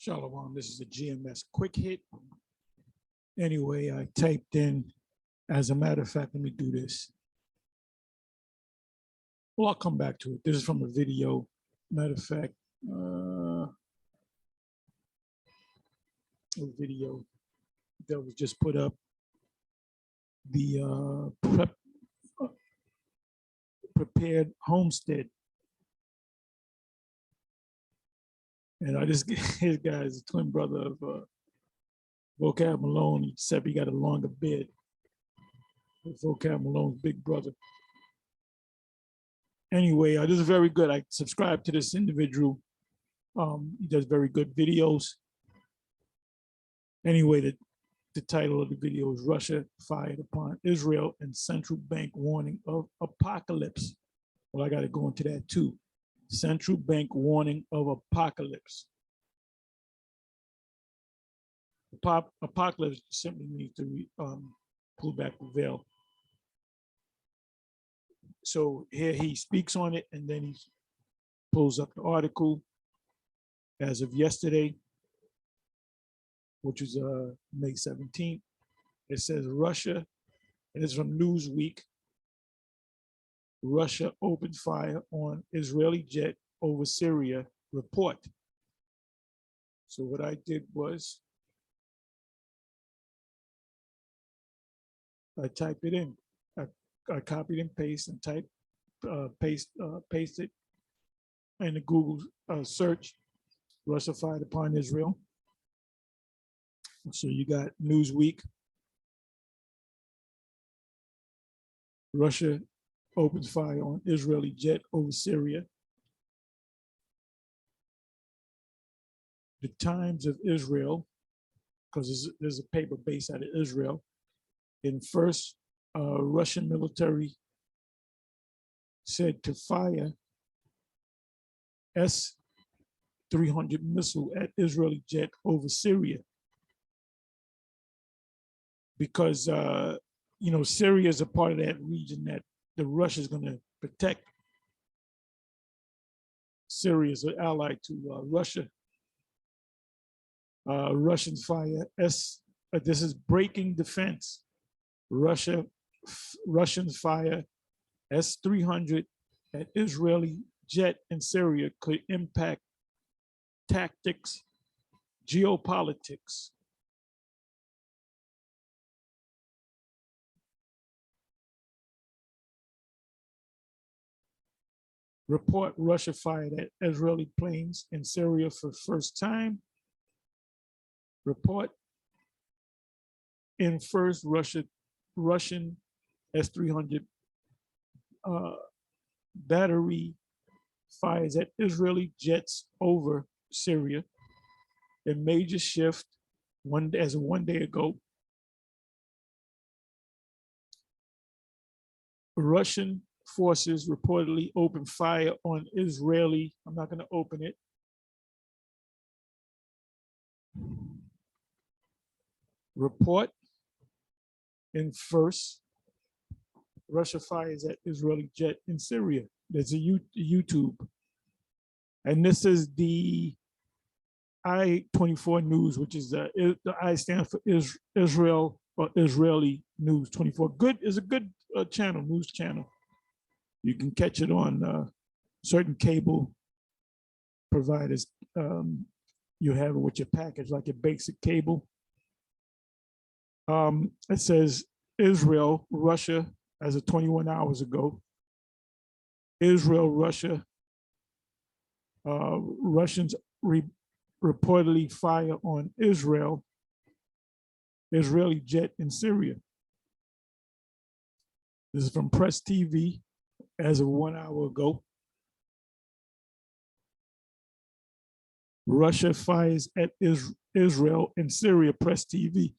Shalom, this is a GMS quick hit. Anyway, I typed in, as a matter of fact, let me do this. Well, I'll come back to it. This is from a video. Matter of fact, a video that was just put up. The prepared homestead. And I just, his guy is a twin brother of Vocab Malone. He said he got a longer beard. Vocab Malone's big brother. Anyway, this is very good. I subscribe to this individual. He does very good videos. Anyway, the title of the video is Russia Fired Upon Israel and Central Bank Warning of Apocalypse. Well, I got to go into that too. Central Bank Warning of Apocalypse. Apocalypse simply means to pull back the veil. So here he speaks on it, and then he pulls up the article as of yesterday, which is May 17th. It says Russia, and it's from Newsweek. Russia opened fire on Israeli jet over Syria, report. So what I did was I typed it in. I copied and pasted and paste it in the Google search, Russia fired upon Israel. So you got Newsweek. Russia opens fire on Israeli jet over Syria. The Times of Israel, because there's a paper based out of Israel. In first, Russian military said to fire S-300 missile at Israeli jet over Syria. Because, Syria is a part of that region that the Russia is going to protect. Syria is an ally to Russia. Russians fire this is breaking defense. Russians fire S-300 at Israeli jet in Syria could impact tactics, geopolitics. Report Russia fired at Israeli planes in Syria for first time. Report in first Russian S-300 battery fires at Israeli jets over Syria. A major shift as of 1 day ago. Russian forces reportedly opened fire on Israeli. I'm not going to open it. Report in first, Russia fires at Israeli jet in Syria. There's a YouTube. And this is the I-24 News, which is the I stand for Israel or Israeli News 24. Good is a good channel, news channel. You can catch it on certain cable providers. You have it with your package, like your basic cable. It says Israel, Russia, as of 21 hours ago. Israel, Russia, Russians reportedly fire on Israeli jet in Syria. This is from Press TV as of 1 hour ago. Russia fires at Israel in Syria, Press TV.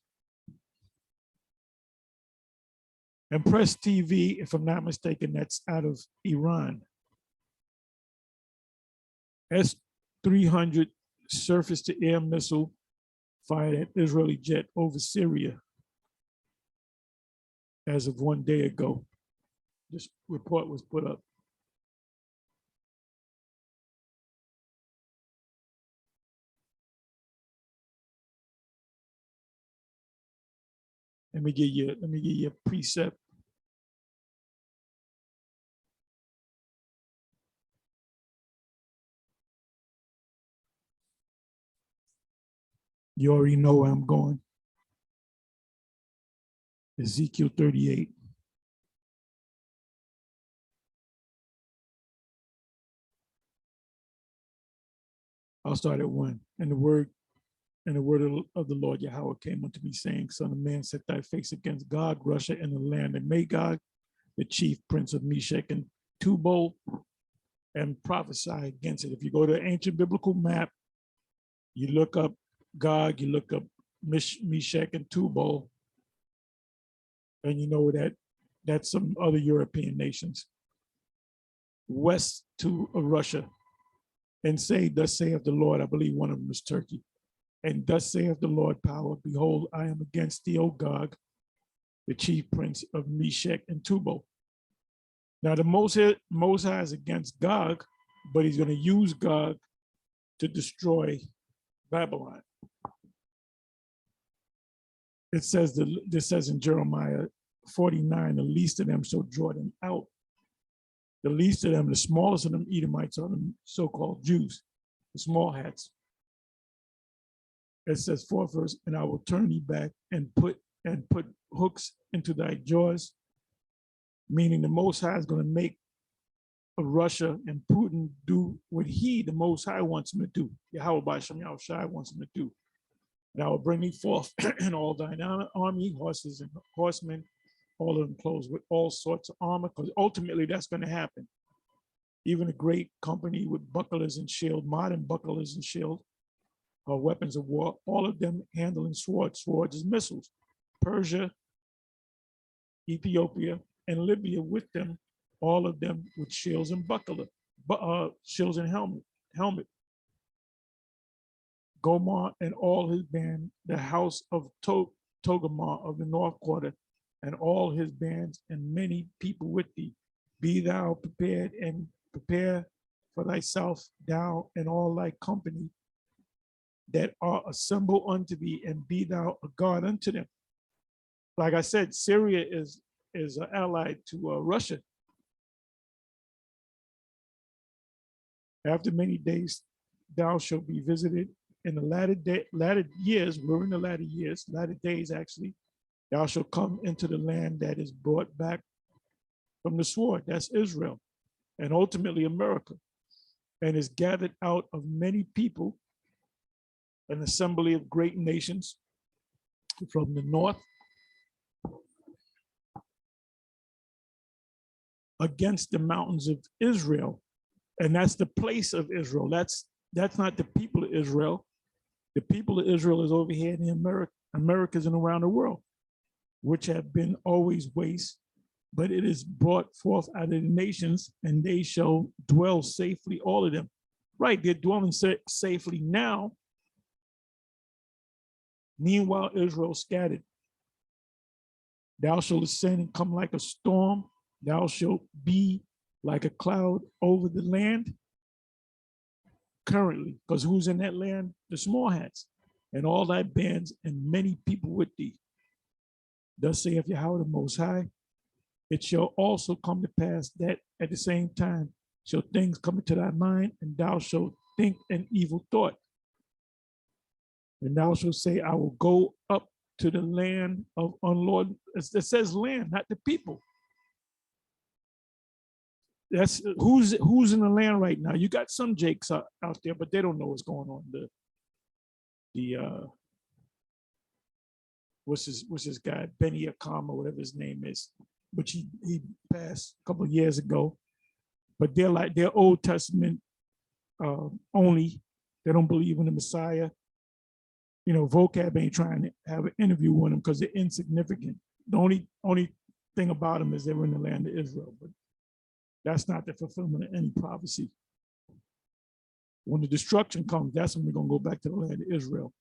And Press TV, if I'm not mistaken, that's out of Iran. S-300 surface-to-air missile fired at Israeli jet over Syria as of 1 day ago. This report was put up. Let me give you a precept. You already know where I'm going. Ezekiel 38. I'll start at 1. And the word of the Lord Yahweh came unto me, saying, Son of man, set thy face against Gog, Russia, and the land of Magog, the chief prince of Meshech and Tubal, and prophesy against it. If you go to an ancient biblical map, you look up Gog, you look up Meshech and Tubal, and you know that that's some other European nations west to Russia, and say, thus saith the Lord. I believe one of them is Turkey. And thus saith the Lord power, behold, I am against thee, O Gog, the chief prince of Meshech and Tubal. Now the Most High is against Gog, but he's going to use Gog to destroy Babylon. This says in Jeremiah 49, the least of them shall draw them out. The least of them, the smallest of them Edomites are the so-called Jews, the small hats. It says, 4th verse, and I will turn thee back and put hooks into thy jaws, meaning the Most High is going to make Russia and Putin do what he, the Most High, wants him to do. Yahweh B'Shem Yahushai wants him to do. And I will bring thee forth in all thine army, horses and horsemen, all of them clothed with all sorts of armor, because ultimately that's going to happen. Even a great company with bucklers and shield, modern bucklers and shield, weapons of war, all of them handling swords. Swords is missiles. Persia, Ethiopia, and Libya with them, all of them with shields and buckler, shields and helmet. Gomar and all his band, the house of Togarmah of the north quarter, and all his bands, and many people with thee. Be thou prepared, and prepare for thyself, thou and all thy company that are assembled unto thee, and be thou a guard unto them. Like I said, Syria is an ally to Russia. After many days, thou shalt be visited. In the latter years, we're in the latter years, latter days actually, thou shalt come into the land that is brought back from the sword. That's Israel, and ultimately America, and is gathered out of many people, an assembly of great nations from the north against the mountains of Israel. And that's the place of Israel. That's not the people of Israel. The people of Israel is over here in the Americas and around the world, which have been always waste, but it is brought forth out of the nations, and they shall dwell safely, all of them. Right, they're dwelling safely now. Meanwhile, Israel scattered. Thou shalt ascend and come like a storm. Thou shalt be like a cloud over the land. Currently, because who's in that land? The small hats, and all thy bands, and many people with thee. Thus saith Yahweh the Most High, it shall also come to pass that at the same time shall things come into thy mind, and thou shalt think an evil thought. And thou shalt say, I will go up to the land of unlord. It says land, not the people. That's who's in the land right now. You got some Jakes out there, but they don't know what's going on. What's his guy, Benny Akama, whatever his name is, which he passed a couple of years ago. But they're Old Testament only. They don't believe in the Messiah. You know, Vocab ain't trying to have an interview with them because they're insignificant. The only thing about them is they were in the land of Israel, but that's not the fulfillment of any prophecy. When the destruction comes, that's when we're going to go back to the land of Israel.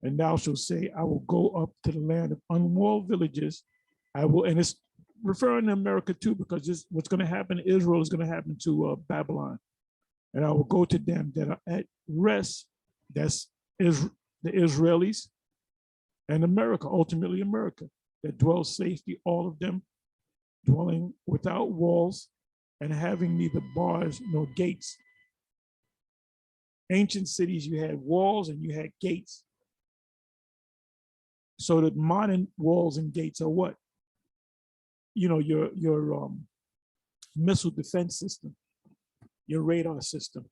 And thou shalt say, I will go up to the land of unwalled villages. I will, and it's referring to America too, because this, what's going to happen to Israel is going to happen to Babylon. And I will go to them that are at rest. That's the Israelis, and America, ultimately America, that dwells safely, all of them dwelling without walls and having neither bars nor gates. Ancient cities, you had walls and you had gates. So the modern walls and gates are what? You know, your missile defense system, your radar system,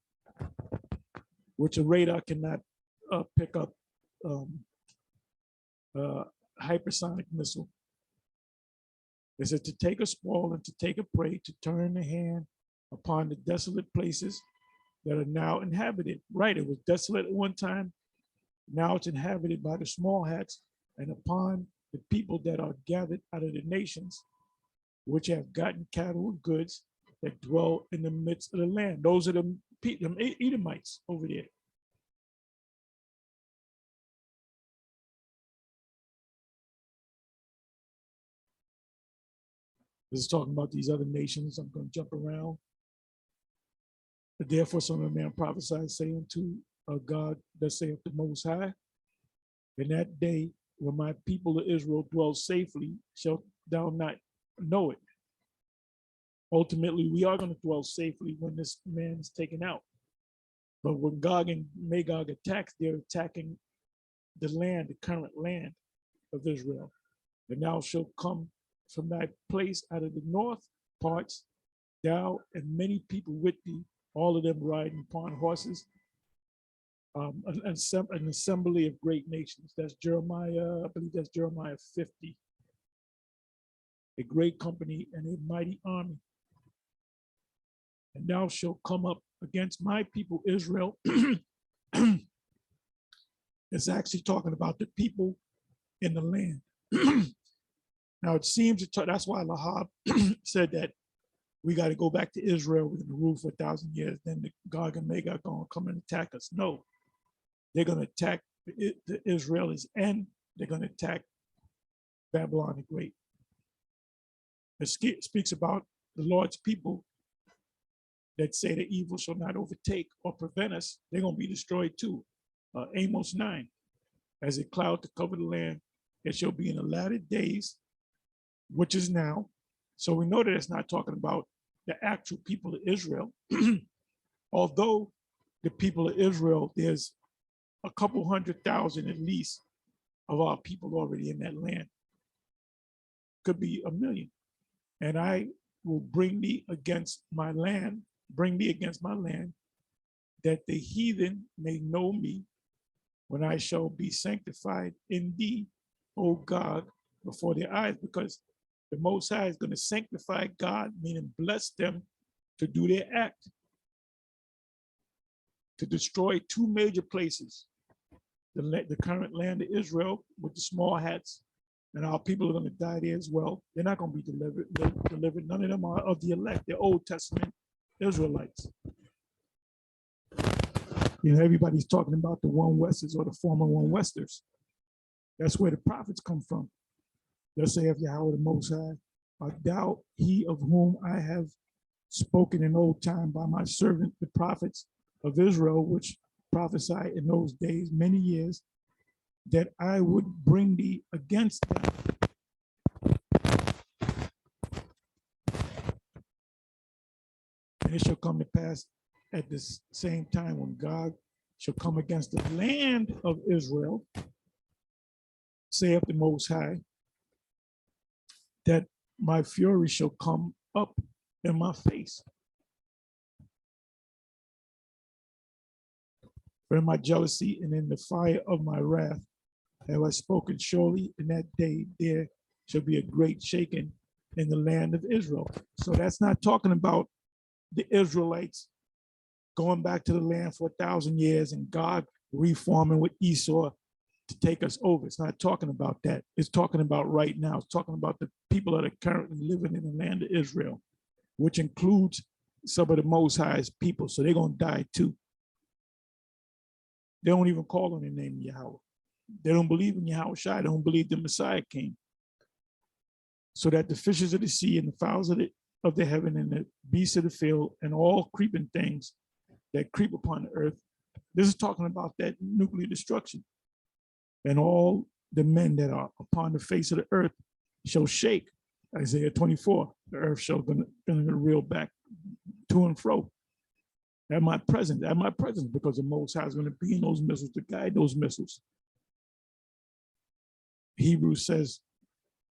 which a radar cannot pick up hypersonic missile. They said to take a spoil and to take a prey, to turn the hand upon the desolate places that are now inhabited. Right, it was desolate at one time. Now it's inhabited by the small hats, and upon the people that are gathered out of the nations, which have gotten cattle and goods that dwell in the midst of the land. Those are them Edomites over there. This is talking about these other nations. I'm going to jump around. Therefore, son of man prophesied, saying to God that saith the Most High, in that day when my people of Israel dwell safely, shalt thou not know it. Ultimately, we are going to dwell safely when this man is taken out. But when Gog and Magog attacks, they're attacking the land, the current land of Israel. And thou shalt come from thy place out of the north parts, thou and many people with thee, all of them riding upon horses, an assembly of great nations. That's Jeremiah, I believe that's Jeremiah 50. A great company and a mighty army. And thou shalt come up against my people Israel. It's actually talking about the people in the land. Now it seems that's why Lahab said that we got to go back to Israel. We're going to rule for 1,000 years. Then the Gog and Magog going to come and attack us. No, they're going to attack the Israelis and they're going to attack Babylon the Great. It speaks about the Lord's people that say that evil shall not overtake or prevent us. They're going to be destroyed too. Amos 9, as a cloud to cover the land, it shall be in the latter days, which is now. So we know that it's not talking about the actual people of Israel. Although the people of Israel, there's a couple 100,000 at least of our people already in that land. Could be 1 million. And I will bring thee against my land, that the heathen may know me when I shall be sanctified in thee, O God, before their eyes, because the Most High is going to sanctify God, meaning bless them to do their act, to destroy two major places, the current land of Israel with the small hats, and our people are going to die there as well. They're not going to be delivered. None of them are of the elect. They're Old Testament Israelites. You know, everybody's talking about the one Westers or the former one Westers. That's where the prophets come from. They'll say of Yahweh the Most High, art thou he of whom I have spoken in old time by my servant, the prophets of Israel, which prophesied in those days, many years, that I would bring thee against them. And it shall come to pass at this same time when God shall come against the land of Israel, saith the Most High, that my fury shall come up in my face. For in my jealousy and in the fire of my wrath have I spoken. Surely in that day there shall be a great shaking in the land of Israel. So that's not talking about the Israelites going back to the land for 1,000 years and God reforming with Esau to take us over. It's not talking about that. It's talking about right now. It's talking about the people that are currently living in the land of Israel, which includes some of the Most High's people. So they're going to die too. They don't even call on the name of Yahweh. They don't believe in Yahweh Shai. They don't believe the Messiah came. So that the fishes of the sea and the fowls of the heaven and the beasts of the field and all creeping things that creep upon the earth. This is talking about that nuclear destruction. And all the men that are upon the face of the earth shall shake. Isaiah 24, the earth shall gonna reel back to and fro at my presence, because the Most High is going to be in those missiles to guide those missiles. Hebrews says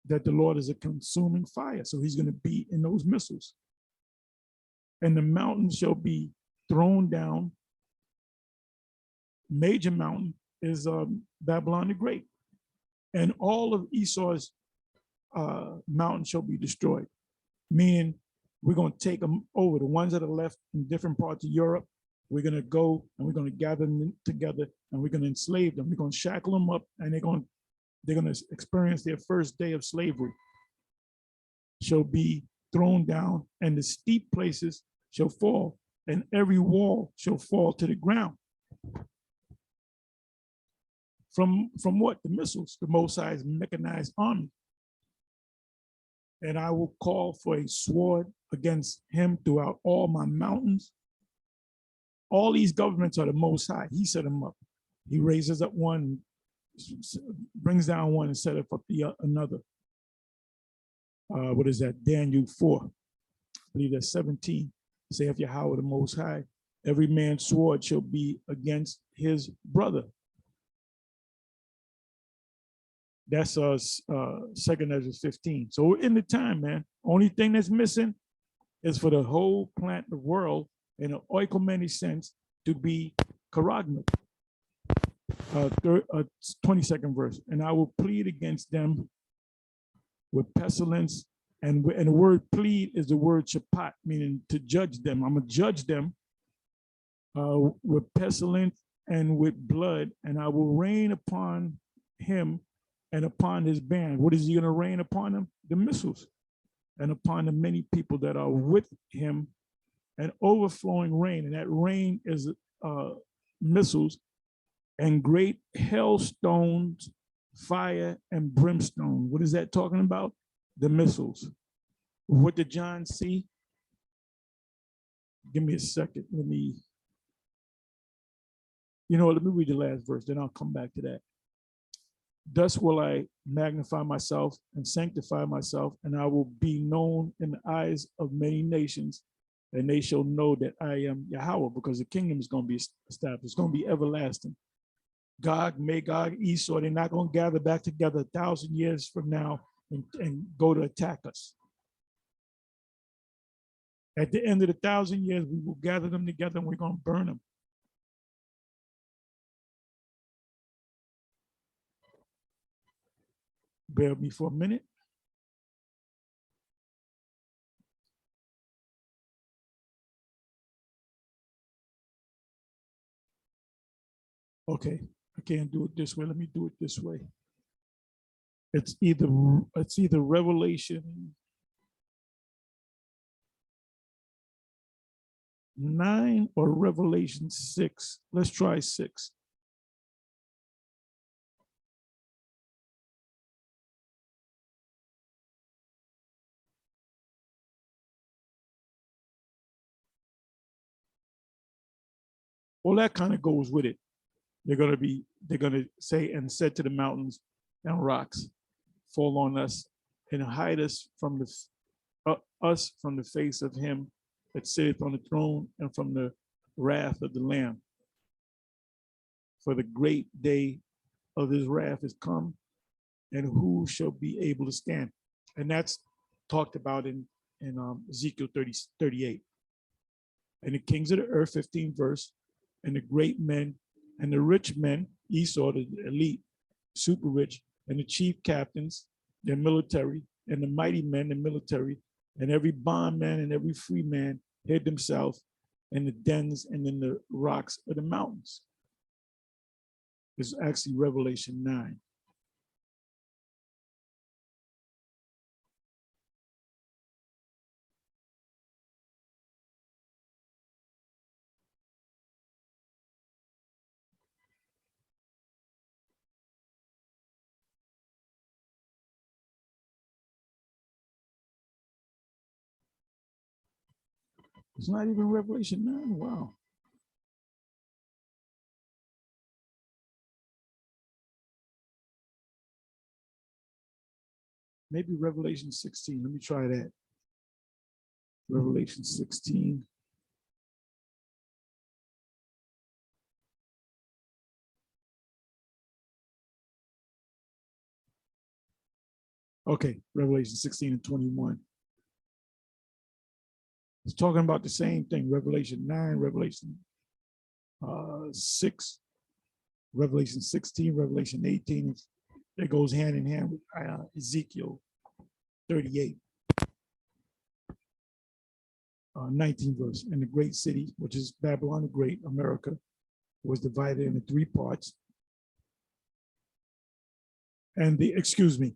that the Lord is a consuming fire, so he's going to be in those missiles. And the mountains shall be thrown down. Major mountain is Babylon the Great. And all of Esau's mountains shall be destroyed, meaning we're going to take them over. The ones that are left in different parts of Europe, we're going to go and we're going to gather them together and we're going to enslave them. We're going to shackle them up, and they're going to experience their first day of slavery. Shall be thrown down, and the steep places shall fall, and every wall shall fall to the ground. From what? The missiles, the Most High's mechanized army. And I will call for a sword against him throughout all my mountains. All these governments are the Most High. He set them up. He raises up one, brings down one, and set up another. What is that? Daniel 4. I believe that's 17. Saith Yahweh the Most High, every man's sword shall be against his brother. That's 2nd Ezra 15. So we're in the time, man. Only thing that's missing is for the whole planet, the world, in an oikoumenic sense, to be charagma. 22nd verse. And I will plead against them with pestilence. And the word plead is the word shapat, meaning to judge them. I'm going to judge them with pestilence and with blood, and I will rain upon him and upon his band. What is he going to rain upon them? The missiles. And upon the many people that are with him, an overflowing rain. And that rain is missiles and great hailstones, fire and brimstone. What is that talking about? The missiles. What did John see? Give me a second. Let me read the last verse, then I'll come back to that. Thus will I magnify myself and sanctify myself, and I will be known in the eyes of many nations, and they shall know that I am Yahweh, because the kingdom is going to be established. It's going to be everlasting. Gog, Magog, Esau, they're not going to gather back together 1,000 years from now and go to attack us. At the end of the 1,000 years, we will gather them together and we're going to burn them. Bear with me for a minute. Okay, I can't do it this way. Let me do it this way. It's either Revelation 9 or Revelation 6. Let's try 6. Well, that kind of goes with it. They're going to say, and said to the mountains and rocks, fall on us and hide us from the face of him that sitteth on the throne and from the wrath of the Lamb. For the great day of his wrath is come, and who shall be able to stand? And that's talked about in Ezekiel 38. And the kings of the earth, 15th verse, and the great men and the rich men, Esau, the elite, super rich, and the chief captains, their military, and the mighty men, the military, and every bondman and every free man hid themselves in the dens and in the rocks of the mountains. It's actually Revelation 9. It's not even Revelation 9. Wow. maybe Revelation 16. Let me try that. Revelation 16. Okay, Revelation 16 and 21. It's talking about the same thing. Revelation 9, Revelation 6, Revelation 16, Revelation 18. It goes hand in hand with Ezekiel 38, 19 verse. And the great city, which is Babylon the Great, America, was divided into three parts. And the, excuse me,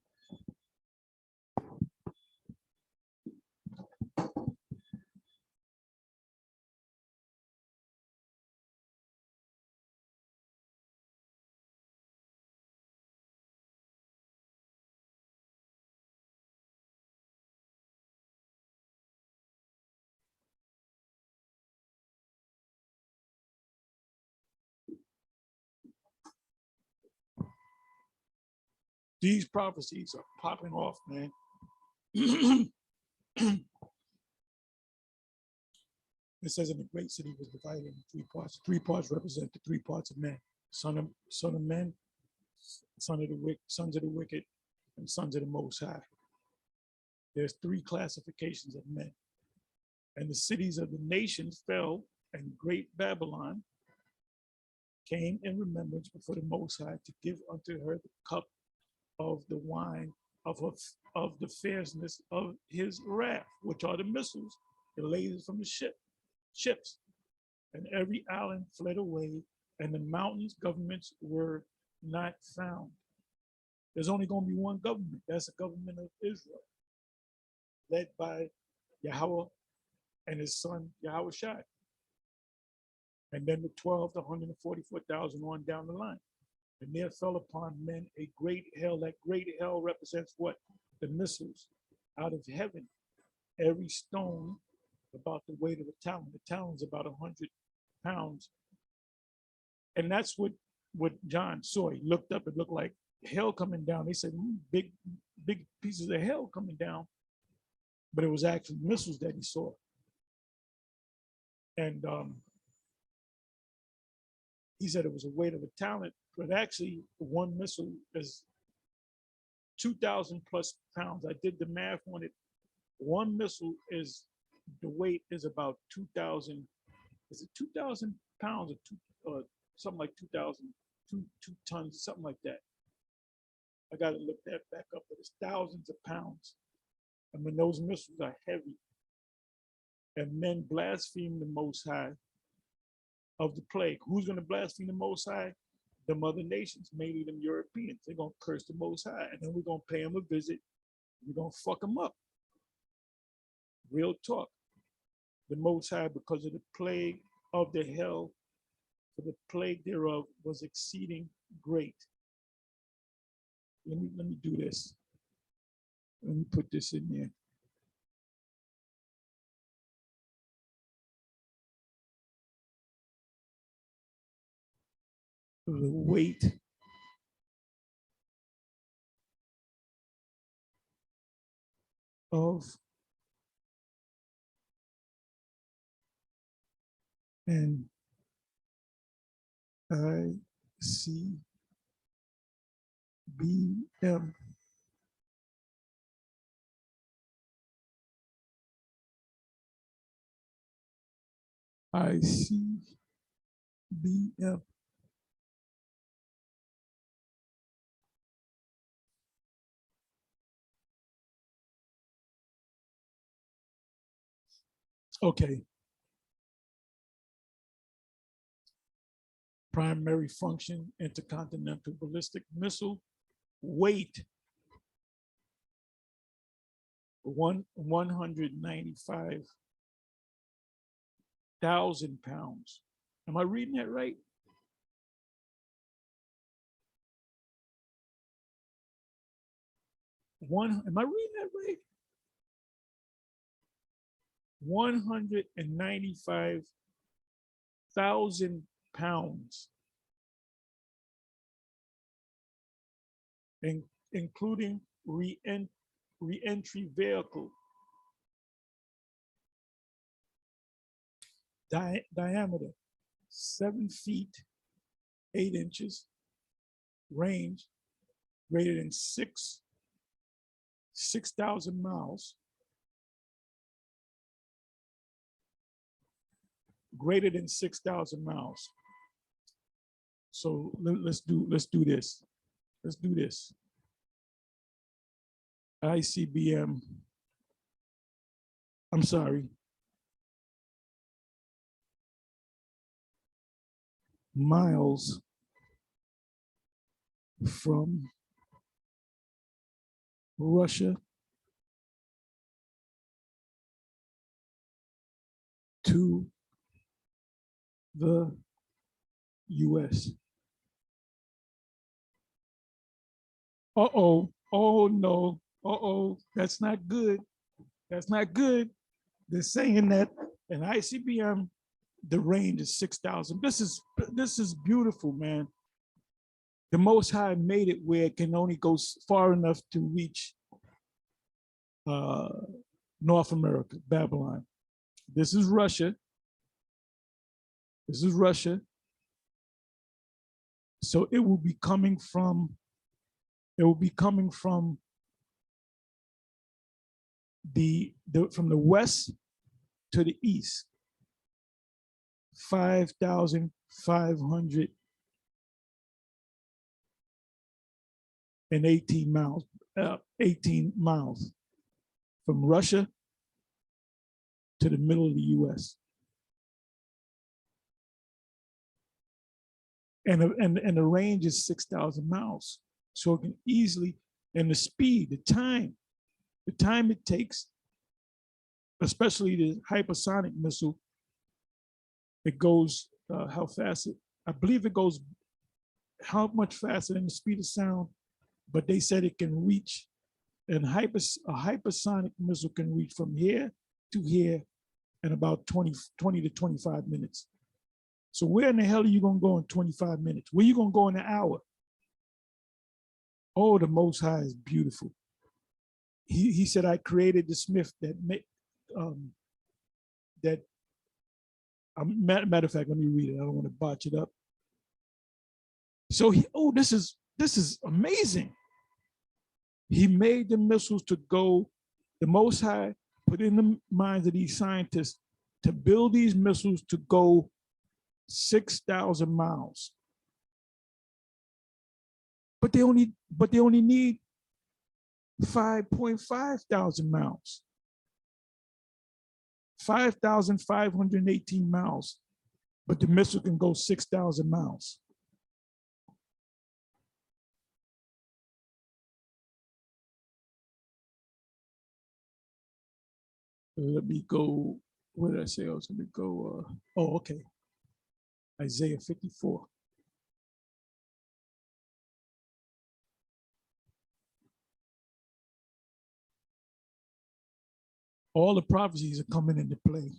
these prophecies are popping off, man. It says, in the great city was divided into three parts. Three parts represent the three parts of men: son of men, sons of the wicked, and sons of the Most High. There's three classifications of men. And the cities of the nations fell, and great Babylon came in remembrance before the Most High to give unto her the cup of the wine of the fierceness of his wrath, which are the missiles, the lasers from the ships. And every island fled away, and the mountains' governments were not found. There's only going to be one government. That's the government of Israel, led by Yahweh and his son Yahweh Shai. And then the 12 to 144,000 on down the line. And there fell upon men a great hail. That great hail represents what? The missiles out of heaven. Every stone about the weight of a talent. The talent's about 100 pounds. And that's what John saw. He looked up, it looked like hail coming down. They said, big pieces of hail coming down. But it was actually missiles that he saw. And he said it was a weight of a talent, but actually one missile is 2,000 plus pounds. I did the math on it. One missile is, the weight is about 2,000, is it 2,000 pounds or something like 2,000, two tons, something like that. I got to look that back up, but it's thousands of pounds. I mean, those missiles are heavy. And men blaspheme the Most High of the plague. Who's going to blaspheme the Most High? The other nations, mainly them Europeans. They're going to curse the Most High, and then we're going to pay them a visit. We're going to fuck them up. Real talk. The Most High, because of the plague of the hell, for the plague thereof was exceeding great. Let me do this. Let me put this in there. The weight of an ICBM ICBM. Okay. Primary function, intercontinental ballistic missile, weight 195,000 pounds. Am I reading that right? Am I reading that right? 195,000 pounds, including reentry vehicle. Diameter 7 feet 8 inches. Range greater than 6,000 miles. Greater than 6,000 miles. So let's do this. Let's do this. ICBM. I'm sorry. Miles from Russia to the US. Uh-oh. Oh, no. Uh-oh. That's not good. That's not good. They're saying that an ICBM, the range is 6,000. This is beautiful, man. The Most High made it where it can only go far enough to reach North America, Babylon. This is Russia. This is Russia. So it will be coming from from the west to the east. 5,518 miles. 18 miles from Russia to the middle of the US. And the range is 6,000 miles. So it can easily, and the speed, the time it takes, especially the hypersonic missile, it goes, how fast I believe it goes, how much faster than the speed of sound, but they said it can reach, and a hypersonic missile can reach from here to here in about 20 to 25 minutes. So where in the hell are you gonna go in 25 minutes? Where are you gonna go in an hour? Oh, the Most High is beautiful. He said, I created the smith that matter of fact, let me read it. I don't want to botch it up. So this is amazing. He made the missiles to go, the Most High put in the minds of these scientists to build these missiles to go 6,000 miles. But they only need 5.5 thousand miles. 5,518 miles, but the missile can go 6,000 miles. Let me go, where did I say I was going to go? Oh, okay. Isaiah 54. All the prophecies are coming into play.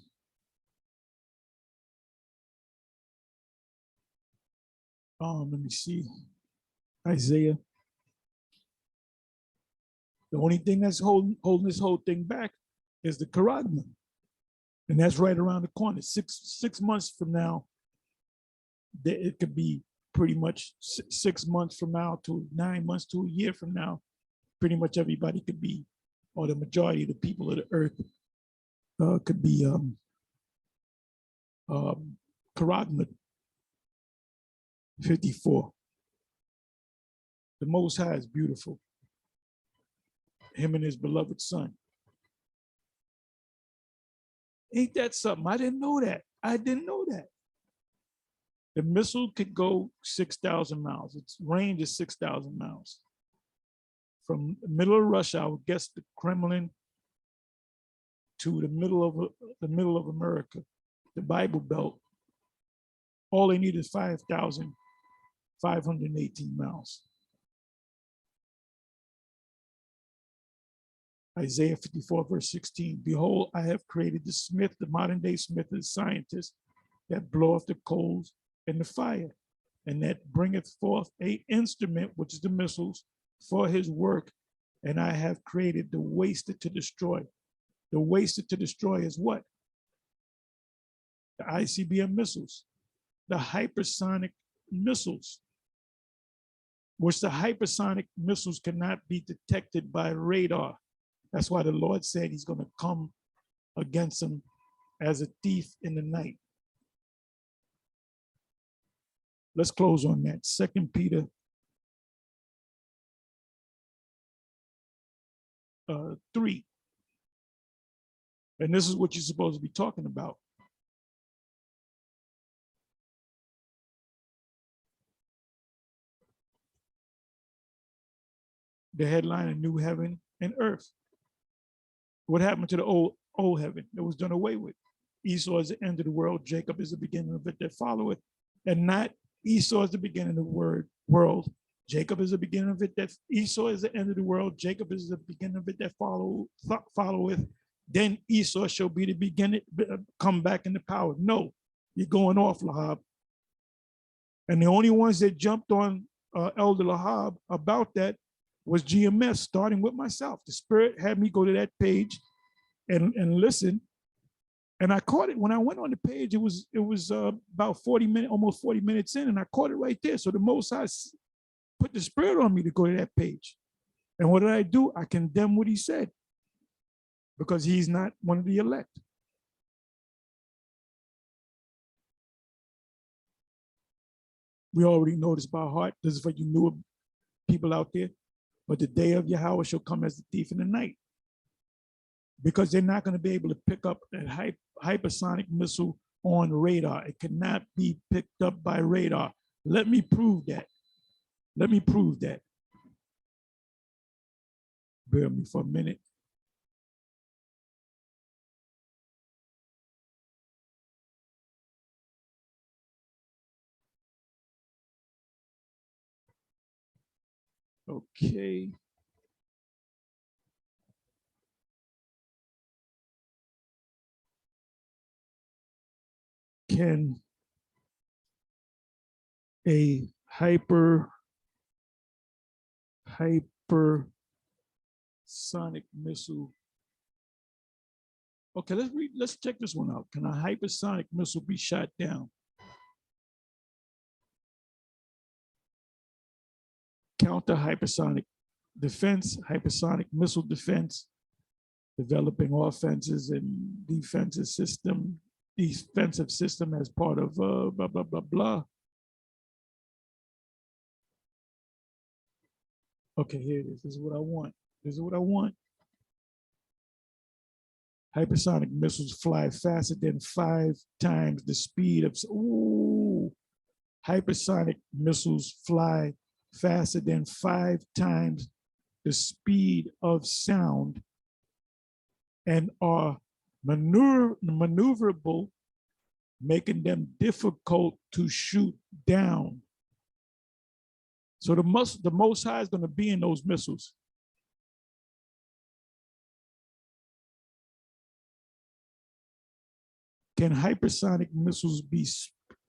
Let me see. Isaiah. The only thing that's holding this whole thing back is the Karagma. And that's right around the corner. Six months from now, it could be pretty much 6 months from now to 9 months to a year from now. Pretty much everybody could be, or the majority of the people of the earth could be Karagma 54. The Most High is beautiful. Him and his beloved son. Ain't that something? I didn't know that. I didn't know that. The missile could go 6,000 miles. Its range is 6,000 miles. From the middle of Russia, I would guess the Kremlin, to the middle of America, the Bible Belt. All they need is 5,518 miles. Isaiah 54, verse 16. Behold, I have created the smith, the modern day smith, the scientist that bloweth the coals and the fire, and that bringeth forth an instrument, which is the missiles, for his work, and I have created the waster to destroy. The waster to destroy is what? The ICBM missiles, the hypersonic missiles, which the hypersonic missiles cannot be detected by radar. That's why the Lord said he's going to come against them as a thief in the night. Let's close on that. 2 Peter 3. And this is what you're supposed to be talking about. The headline, A New Heaven and Earth. What happened to the old heaven? It was done away with. Esau is the end of the world. Jacob is the beginning of it that followeth. And not Esau is the beginning of the world. Jacob is the beginning of it that Esau is the end of the world. Jacob is the beginning of it that followeth. Then Esau shall be the beginning, come back into power. No, you're going off, Lahab. And the only ones that jumped on Elder Lahab about that was GMS, starting with myself. The Spirit had me go to that page and listen. And I caught it when I went on the page. It was about 40 minutes, almost 40 minutes in, and I caught it right there. So the Most High put the Spirit on me to go to that page. And what did I do? I condemn what he said, because he's not one of the elect. We already know this by heart. This is for you newer people out there. But the day of Yahweh shall come as a thief in the night, because they're not going to be able to pick up a hypersonic missile on radar. It cannot be picked up by radar. Let me prove that. Let me prove that. Bear with me for a minute. Okay. Can a hypersonic missile. Okay, let's check this one out. Can a hypersonic missile be shot down? Counter hypersonic defense, hypersonic missile defense, developing offenses and defensive system as part of blah, blah, blah, blah. Okay, here it is. This is what I want. This is what I want. Hypersonic missiles fly faster than 5 times the speed of, hypersonic missiles fly faster than 5 times the speed of sound and are maneuverable, making them difficult to shoot down. So the Most High is going to be in those missiles. Can hypersonic missiles be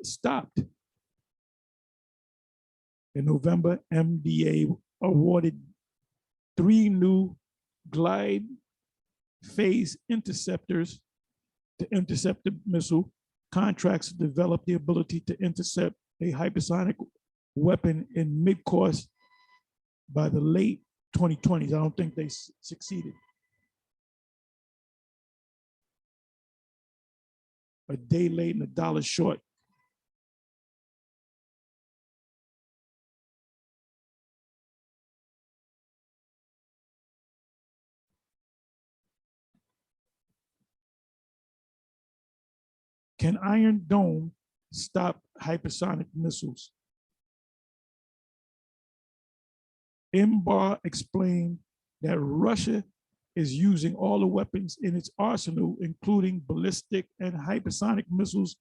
stopped? In November, MDA awarded 3 new glide phase interceptors to intercept the missile. Contracts to develop the ability to intercept a hypersonic weapon in mid-course by the late 2020s. I don't think they succeeded. A day late and $1 short. Can Iron Dome stop hypersonic missiles? Imbar explained that Russia is using all the weapons in its arsenal, including ballistic and hypersonic missiles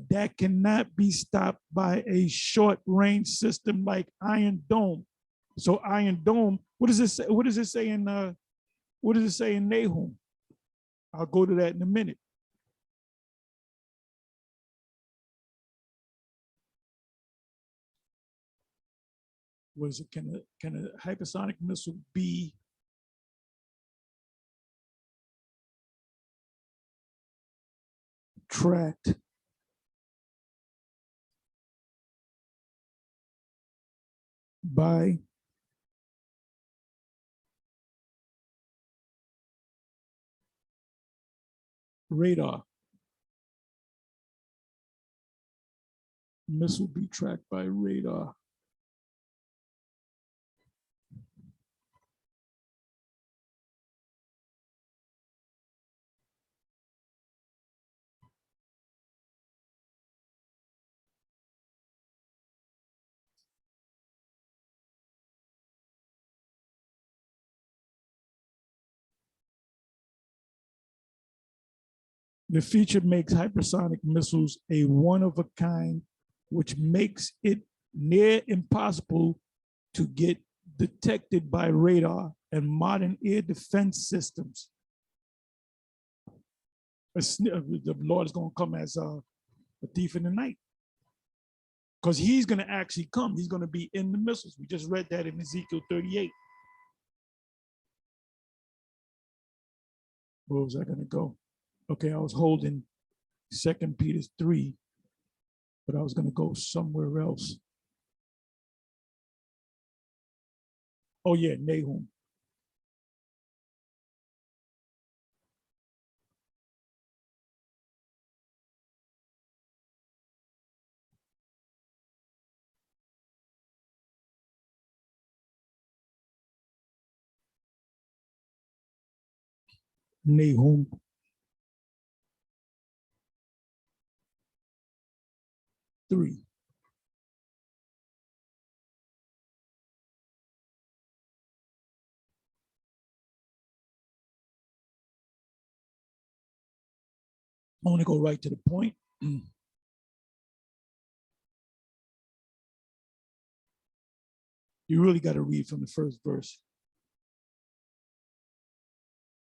that cannot be stopped by a short-range system like Iron Dome. So Iron Dome, what does it say? What does it say in Nahum? I'll go to that in a minute. Was it, can a hypersonic missile be tracked by radar? Missile be tracked by radar. The feature makes hypersonic missiles a one of a kind, which makes it near impossible to get detected by radar and modern air defense systems. The Lord is going to come as a thief in the night, because he's going to actually come. He's going to be in the missiles. We just read that in Ezekiel 38. Where was I going to go? Okay, I was holding 2 Peter 3, but I was going to go somewhere else. Oh yeah, Nahum. Nahum 3. I want to go right to the point. You really got to read from the first verse.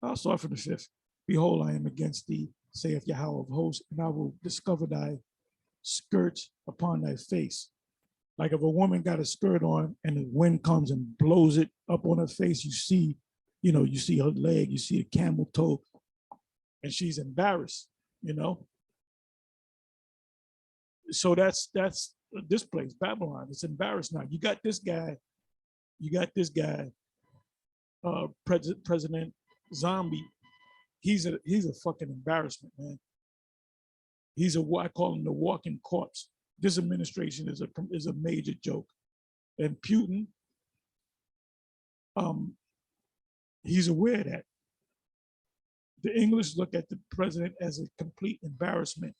I'll start from the 5th. Behold, I am against thee, saith Yahweh of hosts, and I will discover thy skirts upon thy face. Like if a woman got a skirt on and the wind comes and blows it up on her face, you see her leg, you see the camel toe, and she's embarrassed, So that's this place, Babylon. It's embarrassed now. You got this guy, President Zombie. He's a fucking embarrassment, man. I call him the walking corpse. This administration is a major joke. And Putin, he's aware of that. The English look at the president as a complete embarrassment.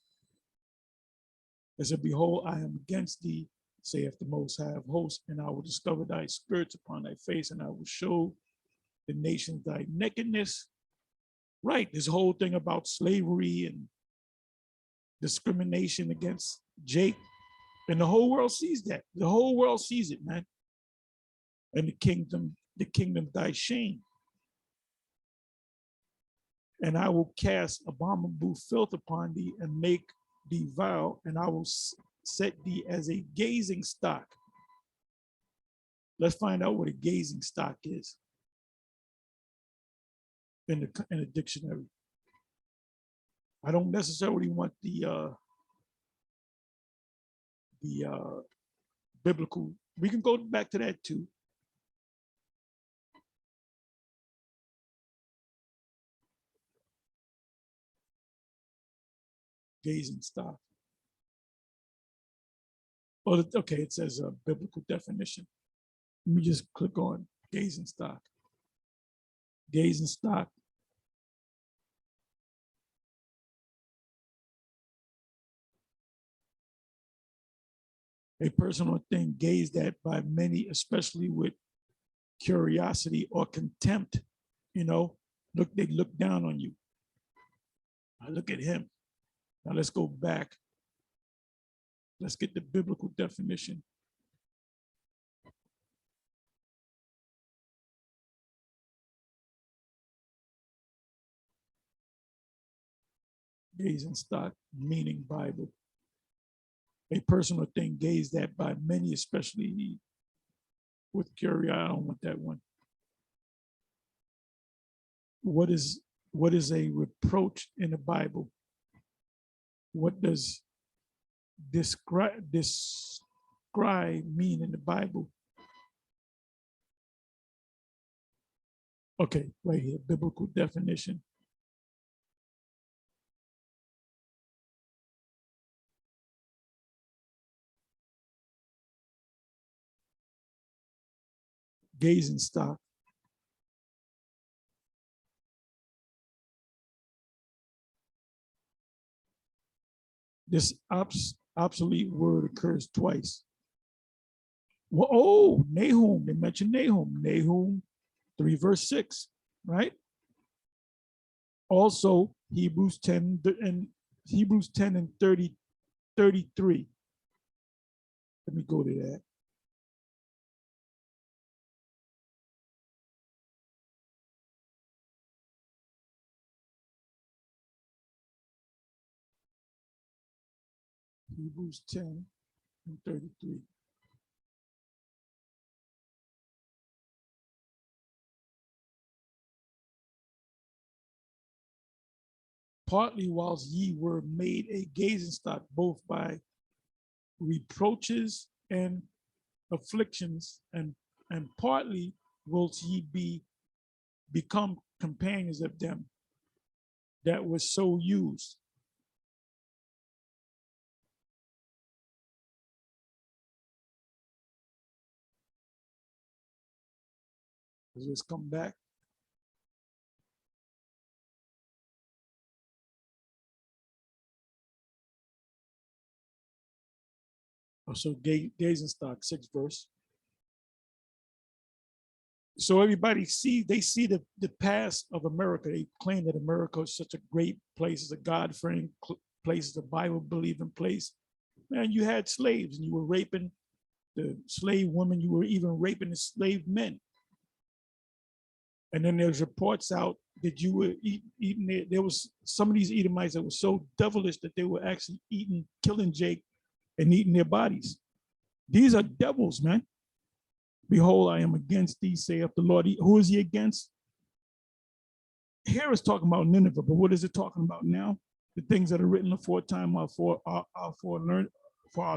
They said, behold, I am against thee, saith the Most High of hosts, and I will discover thy skirts upon thy face, and I will show the nations thy nakedness. Right, this whole thing about slavery and discrimination against Jake, and the whole world sees that. The whole world sees it, man. And the kingdom thy shame. And I will cast abominable filth upon thee and make thee vile, and I will set thee as a gazing stock. Let's find out what a gazing stock is in the dictionary. I don't necessarily want the biblical. We can go back to that too. Gazing stock. Oh, okay, it says a biblical definition. Let me just click on gazing stock. Gazing stock. A person or thing gazed at by many, especially with curiosity or contempt. They look down on you. I look at him. Now let's go back. Let's get the biblical definition. Gazing stock, meaning Bible. A person or thing gazed at by many, especially with curiosity. I don't want that one. What is a reproach in the Bible? What does describe mean in the Bible? Okay, right here, biblical definition. Gazing stock. This obsolete word occurs twice. Well, oh, Nahum, they mentioned Nahum. Nahum 3 verse 6, right? Also, Hebrews 10 and 33. Let me go to that. Hebrews 10 and 33. Partly whilst ye were made a gazing stock, both by reproaches and afflictions, and partly whilst ye become companions of them that was so used. Let's come back. So gazing stock, 6th verse. So everybody they see the past of America. They claim that America is such a great place, it's a God-fearing place, it's a Bible-believing place. Man, you had slaves and you were raping the slave women, you were even raping the slave men. And then there's reports out that you were eating, there was some of these Edomites that were so devilish that they were actually killing Jake and eating their bodies. These are devils, man. Behold, I am against thee, saith the Lord. Who is he against? Here it's talking about Nineveh, but what is it talking about now? The things that are written aforetime are for our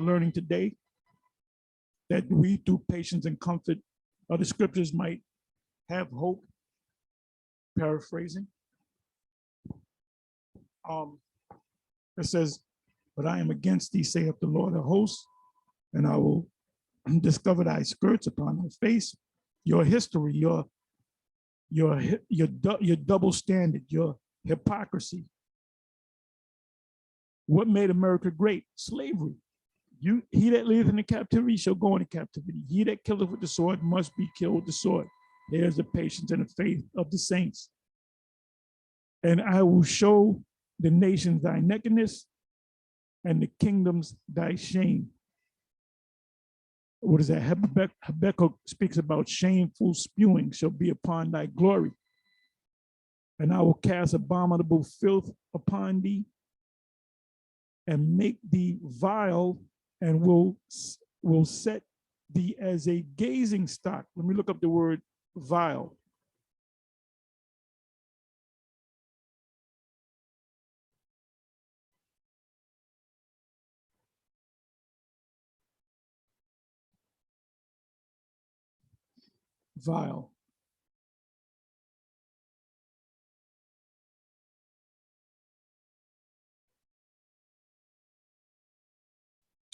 learning today, that we through patience and comfort of the scriptures might have hope. Paraphrasing. It says, but I am against thee, saith the Lord of hosts, and I will discover thy skirts upon thy face, your history, your double standard, your hypocrisy. What made America great? Slavery. He that liveth in the captivity shall go into captivity. He that killeth with the sword must be killed with the sword. There's the patience and the faith of the saints. And I will show the nations thy nakedness and the kingdoms thy shame. What is that? Habakkuk speaks about shameful spewing shall be upon thy glory. And I will cast abominable filth upon thee and make thee vile, and will set thee as a gazing stock. Let me look up the word vile. Vile.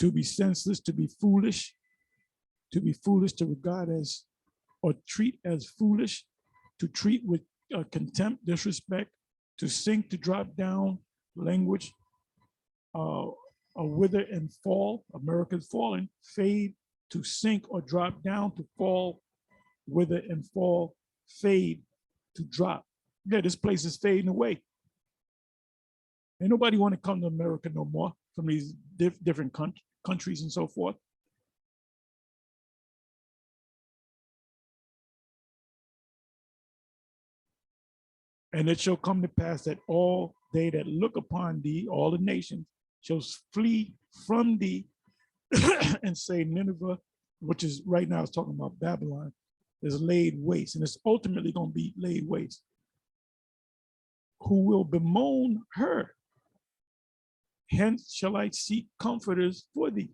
To be senseless, to be foolish, to regard as or treat as foolish, to treat with contempt, disrespect, to sink, to drop down, language, wither and fall. America's falling, fade, to sink or drop down, to fall, wither and fall, fade, to drop. Yeah, this place is fading away. Ain't nobody want to come to America no more from these different countries and so forth. And it shall come to pass that all they that look upon thee, all the nations, shall flee from thee and say, Nineveh which is right now it's talking about Babylon, is laid waste, and it's ultimately going to be laid waste. Who will bemoan her? Hence shall I seek comforters for thee.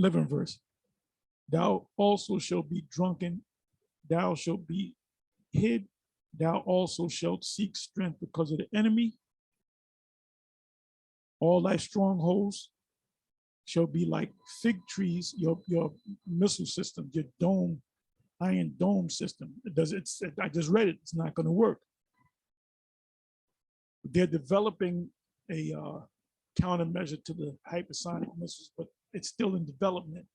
Living verse. Thou also shalt be drunken, thou shalt be hid, thou also shalt seek strength because of the enemy. All thy strongholds shall be like fig trees, your missile system, your dome, iron dome system. I just read it, it's not going to work. They're developing a countermeasure to the hypersonic missiles, but it's still in development.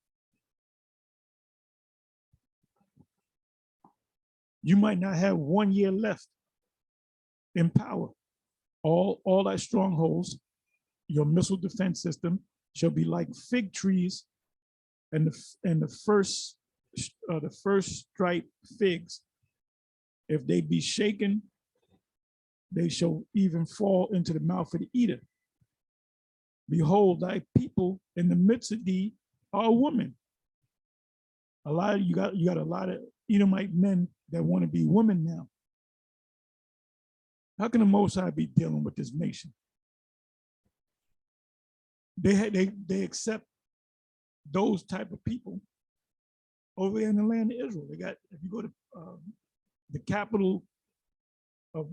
You might not have 1 year left in power. All thy strongholds, your missile defense system, shall be like fig trees, and the first striped figs, if they be shaken, they shall even fall into the mouth of the eater. Behold, thy people in the midst of thee are a woman. You got a lot of Edomite men that want to be women now. How can the Most High be dealing with this nation? They accept those type of people over in the land of Israel. They got, if you go to the capital of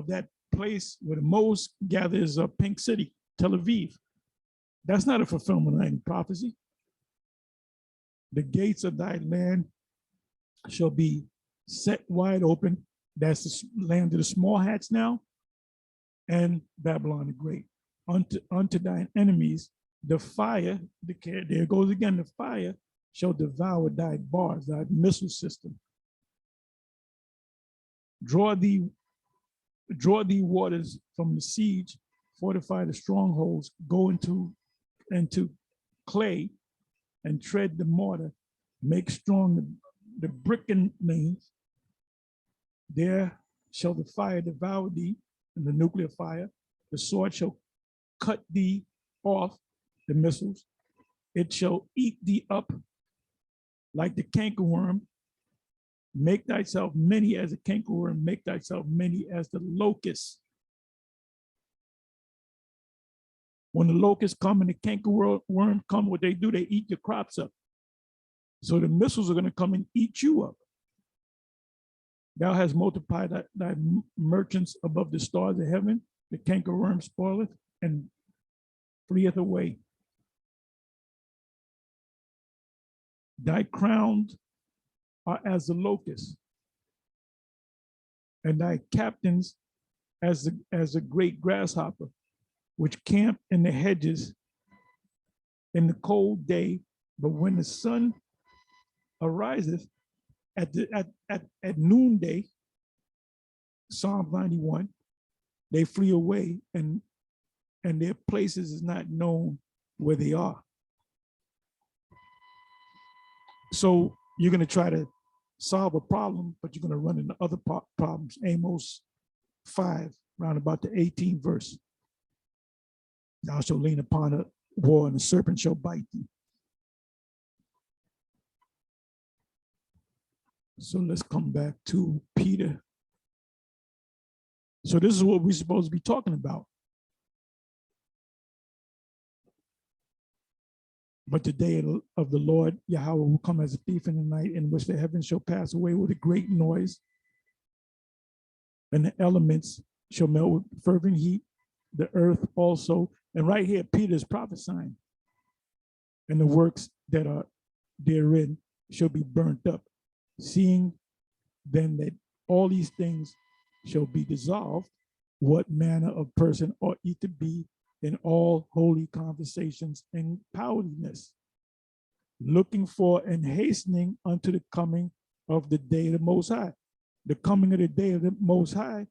that place where the most gathers, Pink City, Tel Aviv. That's not a fulfillment of any prophecy. The gates of thy land shall be set wide open. That's the land of the small hats now, and Babylon the Great. Unto thine enemies, the fire, there goes again, the fire shall devour thy bars, thy missile system. Draw thee waters from the siege, fortify the strongholds, go into clay and tread the mortar, make strong the bricken lanes. There shall the fire devour thee, and the nuclear fire. The sword shall cut thee off, the missiles. It shall eat thee up like the cankerworm. Make thyself many as a cankerworm, make thyself many as the locust. When the locusts come and the cankerworm come, what they do, they eat your crops up. So the missiles are going to come and eat you up. Thou hast multiplied thy merchants above the stars of heaven. The cankerworm spoileth and fleeth away. Thy crowns are as the locust, and thy captains as a great grasshopper, which camp in the hedges in the cold day, but when the sun ariseth at noonday, Psalm 91, they flee away, and their places is not known where they are. So you're going to try to solve a problem, but you're going to run into other problems. Amos 5, round about the 18th verse. Thou shalt lean upon a wall, and the serpent shall bite thee. So let's come back to Peter. So this is what we're supposed to be talking about. But the day of the Lord Yahweh will come as a thief in the night, in which the heavens shall pass away with a great noise, and the elements shall melt with fervent heat, the earth also. And right here, Peter is prophesying, and the works that are therein shall be burnt up. Seeing then that all these things shall be dissolved, what manner of person ought ye to be in all holy conversations and powerliness, looking for and hastening unto the coming of the day of the Most High. The coming of the day of the Most High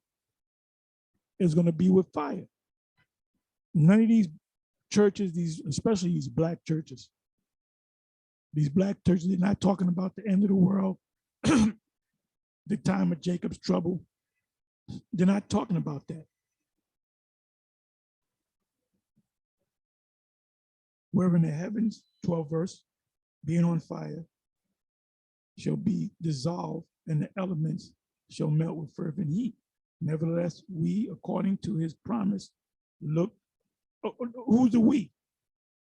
is going to be with fire. None of these churches, especially these black churches, they're not talking about the end of the world, the time of Jacob's trouble. They're not talking about that. Where in the heavens, 12th verse, being on fire, shall be dissolved, and the elements shall melt with fervent heat. Nevertheless, we, according to his promise, look. Who's the we?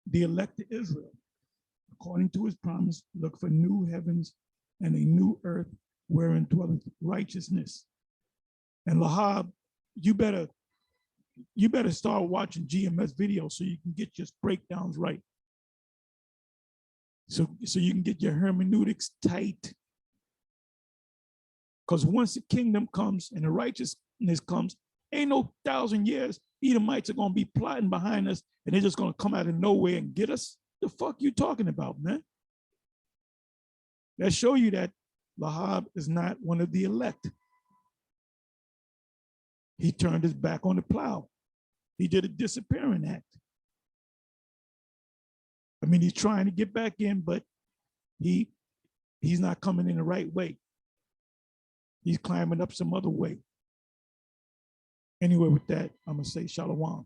The elect of Israel. According to his promise, look for new heavens and a new earth wherein dwelleth righteousness. And Lahab, you better start watching GMS videos so you can get your breakdowns right. So you can get your hermeneutics tight. Because once the kingdom comes and the righteousness comes, ain't no 1,000 years, Edomites are going to be plotting behind us and they're just going to come out of nowhere and get us. The fuck you talking about, man? That show you that Lahab is not one of the elect. He turned his back on the plow. He did a disappearing act. I mean, he's trying to get back in, but he's not coming in the right way. He's climbing up some other way. Anyway, with that, I'm going to say shalom.